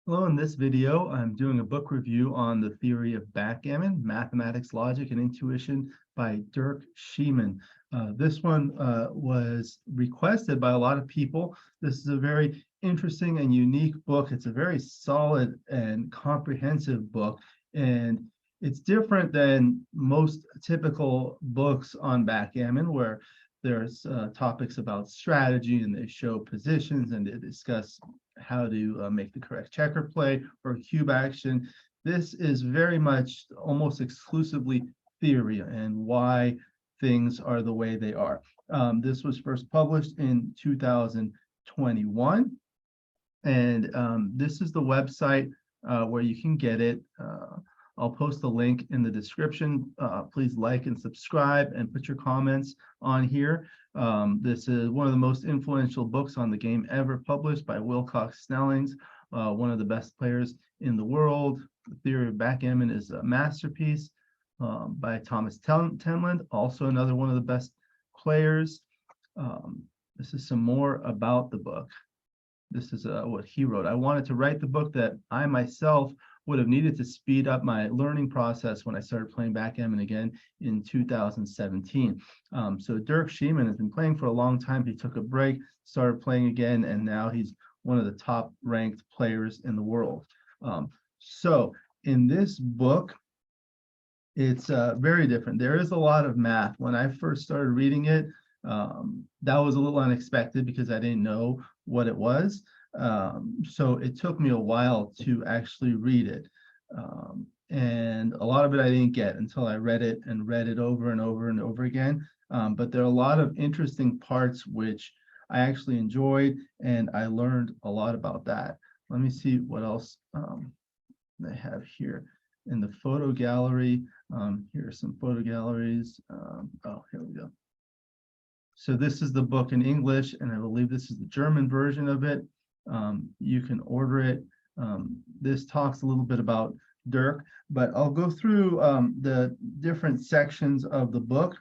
Hello, in this video, I'm doing a book review on the theory of backgammon, mathematics, logic, and intuition by Dirk Schiemann. This one was requested by a lot of people. This is a very interesting and unique book. It's a very solid and comprehensive book, and it's different than most typical books on backgammon, where there's topics about strategy and they show positions and they discuss how to make the correct checker play or cube action. This is very much almost exclusively theory and why things are the way they are. This was first published in 2021, and this is the website where you can get it. I'll post the link in the description. Please like and subscribe and put your comments on here. This is one of the most influential books on the game ever published by Wilcox Snellings, one of the best players in the world. The Theory of Backgammon is a masterpiece by Thomas Tenland, also another one of the best players. This is some more about the book. This is what he wrote. I wanted to write the book that I myself would have needed to speed up my learning process when I started playing backgammon again in 2017. So Dirk Schiemann has been playing for a long time. He took a break, started playing again, and now he's one of the top ranked players in the world. So in this book, it's very different. There is a lot of math. When I first started reading it, that was a little unexpected because I didn't know what it was. So it took me a while to actually read it. And a lot of it I didn't get until I read it over and over and over again. But there are a lot of interesting parts which I actually enjoyed, and I learned a lot about that. Let me see what else they have here in the photo gallery. Here are some photo galleries. Oh, here we go. So this is the book in English, and I believe this is the German version of it. You can order it. This talks a little bit about Dirk, but I'll go through the different sections of the book.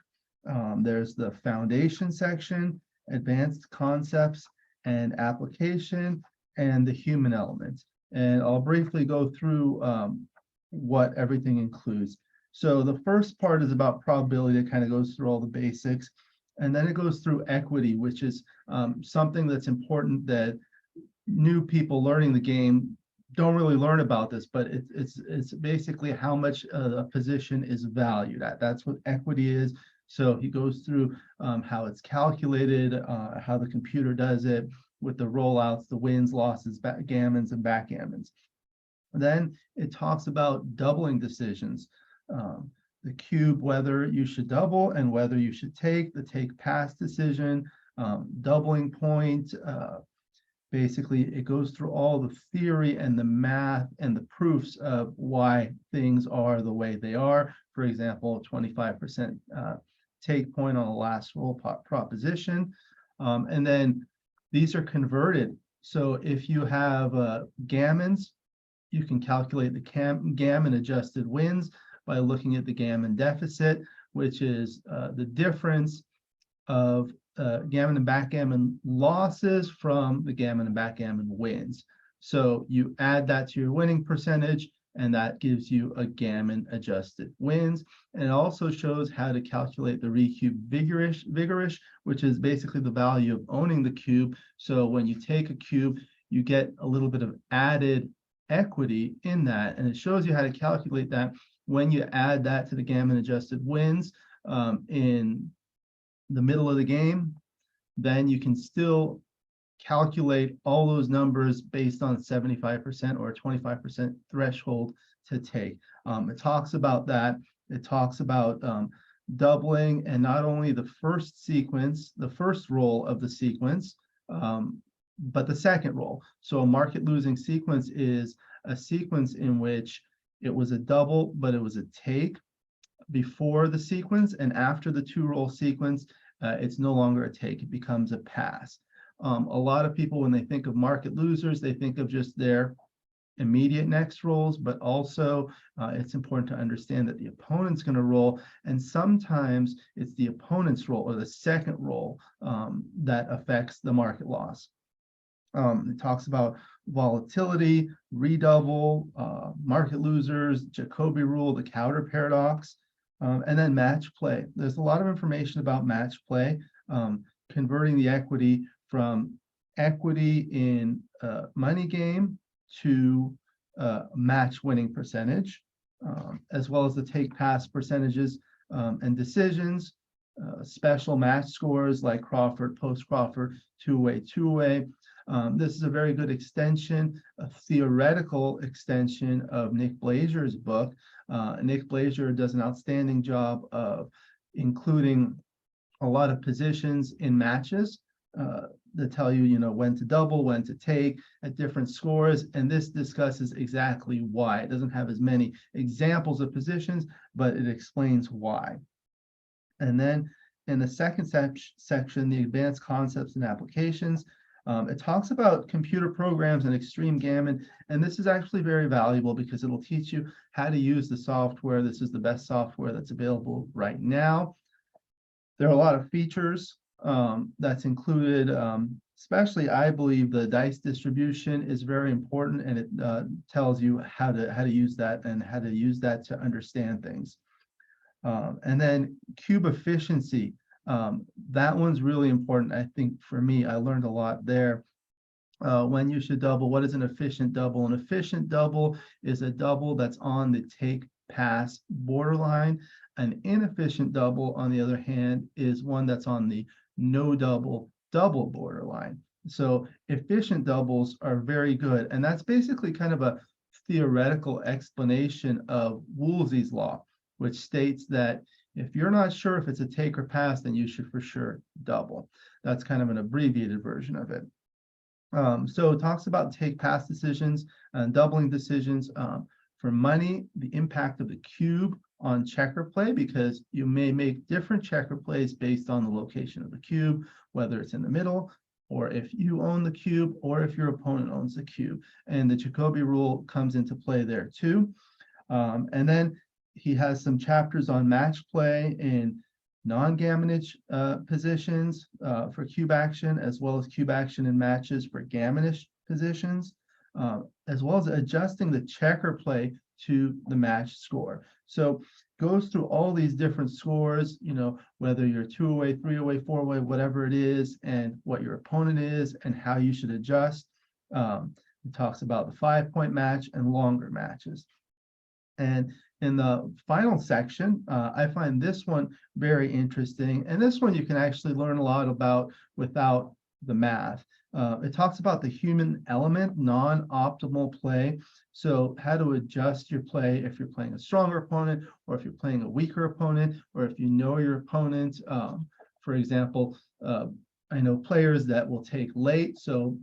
There's the foundation section, advanced concepts and application, and the human element. And I'll briefly go through what everything includes. So the first part is about probability. That kind of goes through all the basics. And then it goes through equity, which is something that's important that new people learning the game don't really learn about this, but it's basically how much a position is valued at. That's what equity is. So he goes through how it's calculated, how the computer does it with the rollouts, the wins, losses, gammons, and backgammons. Then it talks about doubling decisions. The cube, whether you should double and whether you should take, the take pass decision, doubling point. Basically, it goes through all the theory and the math and the proofs of why things are the way they are. For example, 25% take point on the last roll proposition. And then these are converted. So if you have gammons, you can calculate the gammon adjusted wins by looking at the gammon deficit, which is the difference of gammon and backgammon losses from the gammon and backgammon wins. So you add that to your winning percentage, and that gives you a gammon adjusted wins. And it also shows how to calculate the Recube Vigorish, which is basically the value of owning the cube. So when you take a cube, you get a little bit of added equity in that, and it shows you how to calculate that when you add that to the gammon adjusted wins in the middle of the game. Then you can still calculate all those numbers based on 75% or 25% threshold to take. It talks about that. It talks about doubling, and not only the first sequence, the first roll of the sequence, but the second roll. So a market losing sequence is a sequence in which it was a double, but it was a take before the sequence, and after the two roll sequence, it's no longer a take, it becomes a pass. A lot of people, when they think of market losers, they think of just their immediate next rolls, but also it's important to understand that the opponent's going to roll, and sometimes it's the opponent's roll or the second roll that affects the market loss. It talks about volatility, redouble, market losers, Jacobi rule, the counter paradox, and then match play. There's a lot of information about match play, converting the equity from equity in money game to match winning percentage, as well as the take pass percentages and decisions, special match scores like Crawford, post Crawford, two-way. This is a very good extension, a theoretical extension of Nick Blazer's book. Nick Blazer does an outstanding job of including a lot of positions in matches that tell you, when to double, when to take at different scores. And this discusses exactly why. It doesn't have as many examples of positions, but it explains why. And then in the second section, the advanced concepts and applications, it talks about computer programs and extreme gammon, and this is actually very valuable because it'll teach you how to use the software. This is the best software that's available right now. There are a lot of features that's included, especially I believe the dice distribution is very important, and it tells you how to use that and how to use that to understand things. And then cube efficiency. That one's really important. I think for me, I learned a lot there. When you should double, what is an efficient double? An efficient double is a double that's on the take pass borderline. An inefficient double, on the other hand, is one that's on the no double borderline. So efficient doubles are very good. And that's basically kind of a theoretical explanation of Woolsey's law, which states that if you're not sure if it's a take or pass, then you should for sure double. That's kind of an abbreviated version of it. So it talks about take pass decisions and doubling decisions. For money, the impact of the cube on checker play, because you may make different checker plays based on the location of the cube, whether it's in the middle, or if you own the cube, or if your opponent owns the cube. And the Jacobi rule comes into play there too. And then he has some chapters on match play in non-gammonage positions for cube action, as well as cube action in matches for gammonish positions, as well as adjusting the checker play to the match score. So goes through all these different scores, whether you're 2-away, 3-away, 4-away, whatever it is, and what your opponent is and how you should adjust. It talks about the 5-point match and longer matches. And in the final section, I find this one very interesting. And this one you can actually learn a lot about without the math. It talks about the human element, non-optimal play. So how to adjust your play if you're playing a stronger opponent, or if you're playing a weaker opponent, or if you know your opponent. For example, I know players that will take late. So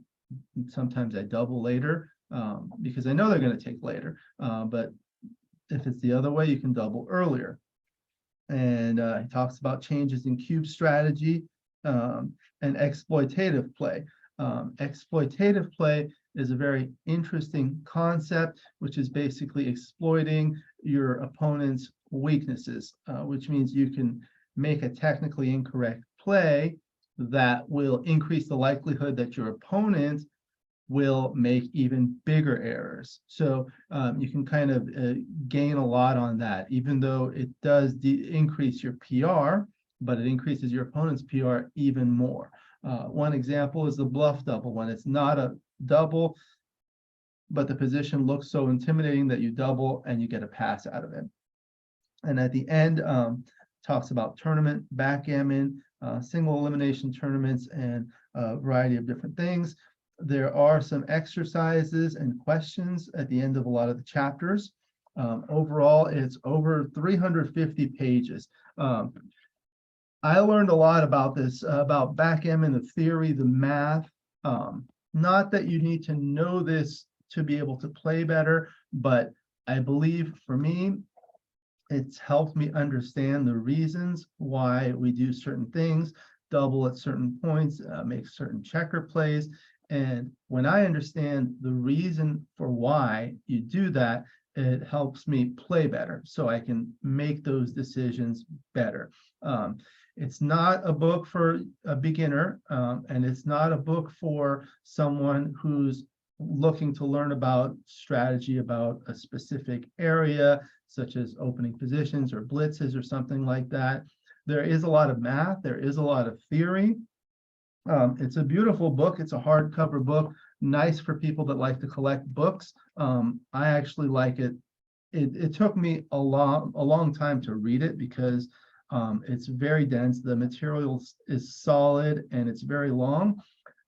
sometimes I double later because I know they're going to take later. But if it's the other way, you can double earlier. And he talks about changes in cube strategy and exploitative play. Exploitative play is a very interesting concept, which is basically exploiting your opponent's weaknesses, which means you can make a technically incorrect play that will increase the likelihood that your opponent will make even bigger errors. So you can kind of gain a lot on that, even though it does increase your PR, but it increases your opponent's PR even more. One example is the bluff double, when it's not a double, but the position looks so intimidating that you double and you get a pass out of it. And at the end, talks about tournament backgammon, single elimination tournaments, and a variety of different things. There are some exercises and questions at the end of a lot of the chapters. Overall, it's over 350 pages. I learned a lot about this, about backgammon, the theory, the math. Not that you need to know this to be able to play better, but I believe for me, it's helped me understand the reasons why we do certain things, double at certain points, make certain checker plays. And when I understand the reason for why you do that, it helps me play better so I can make those decisions better. It's not a book for a beginner, and it's not a book for someone who's looking to learn about strategy about a specific area, such as opening positions or blitzes or something like that. There is a lot of math, there is a lot of theory. It's a beautiful book. It's a hardcover book, nice for people that like to collect books. I actually like it. It took me a long time to read it because it's very dense. The material is solid and it's very long.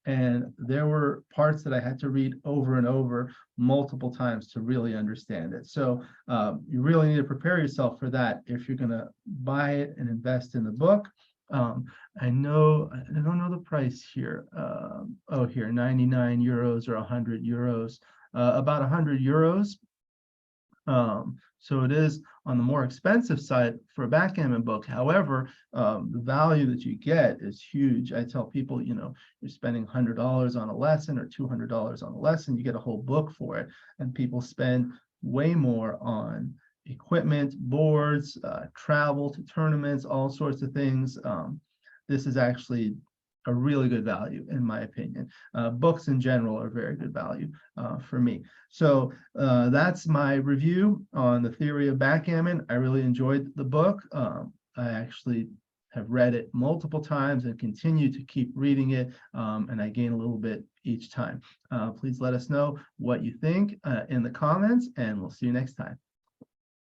And there were parts that I had to read over and over multiple times to really understand it. So you really need to prepare yourself for that if you're going to buy it and invest in the book. I don't know the price here. Oh, here, 99 euros or 100 euros, about 100 euros. So it is on the more expensive side for a backgammon book. However, the value that you get is huge. I tell people, you're spending $100 on a lesson or $200 on a lesson, you get a whole book for it. And people spend way more on equipment, boards, travel to tournaments, all sorts of things. This is actually a really good value, in my opinion. Books in general are very good value for me. So that's my review on the Theory of Backgammon. I really enjoyed the book. I actually have read it multiple times and continue to keep reading it, and I gain a little bit each time. Please let us know what you think in the comments, and we'll see you next time.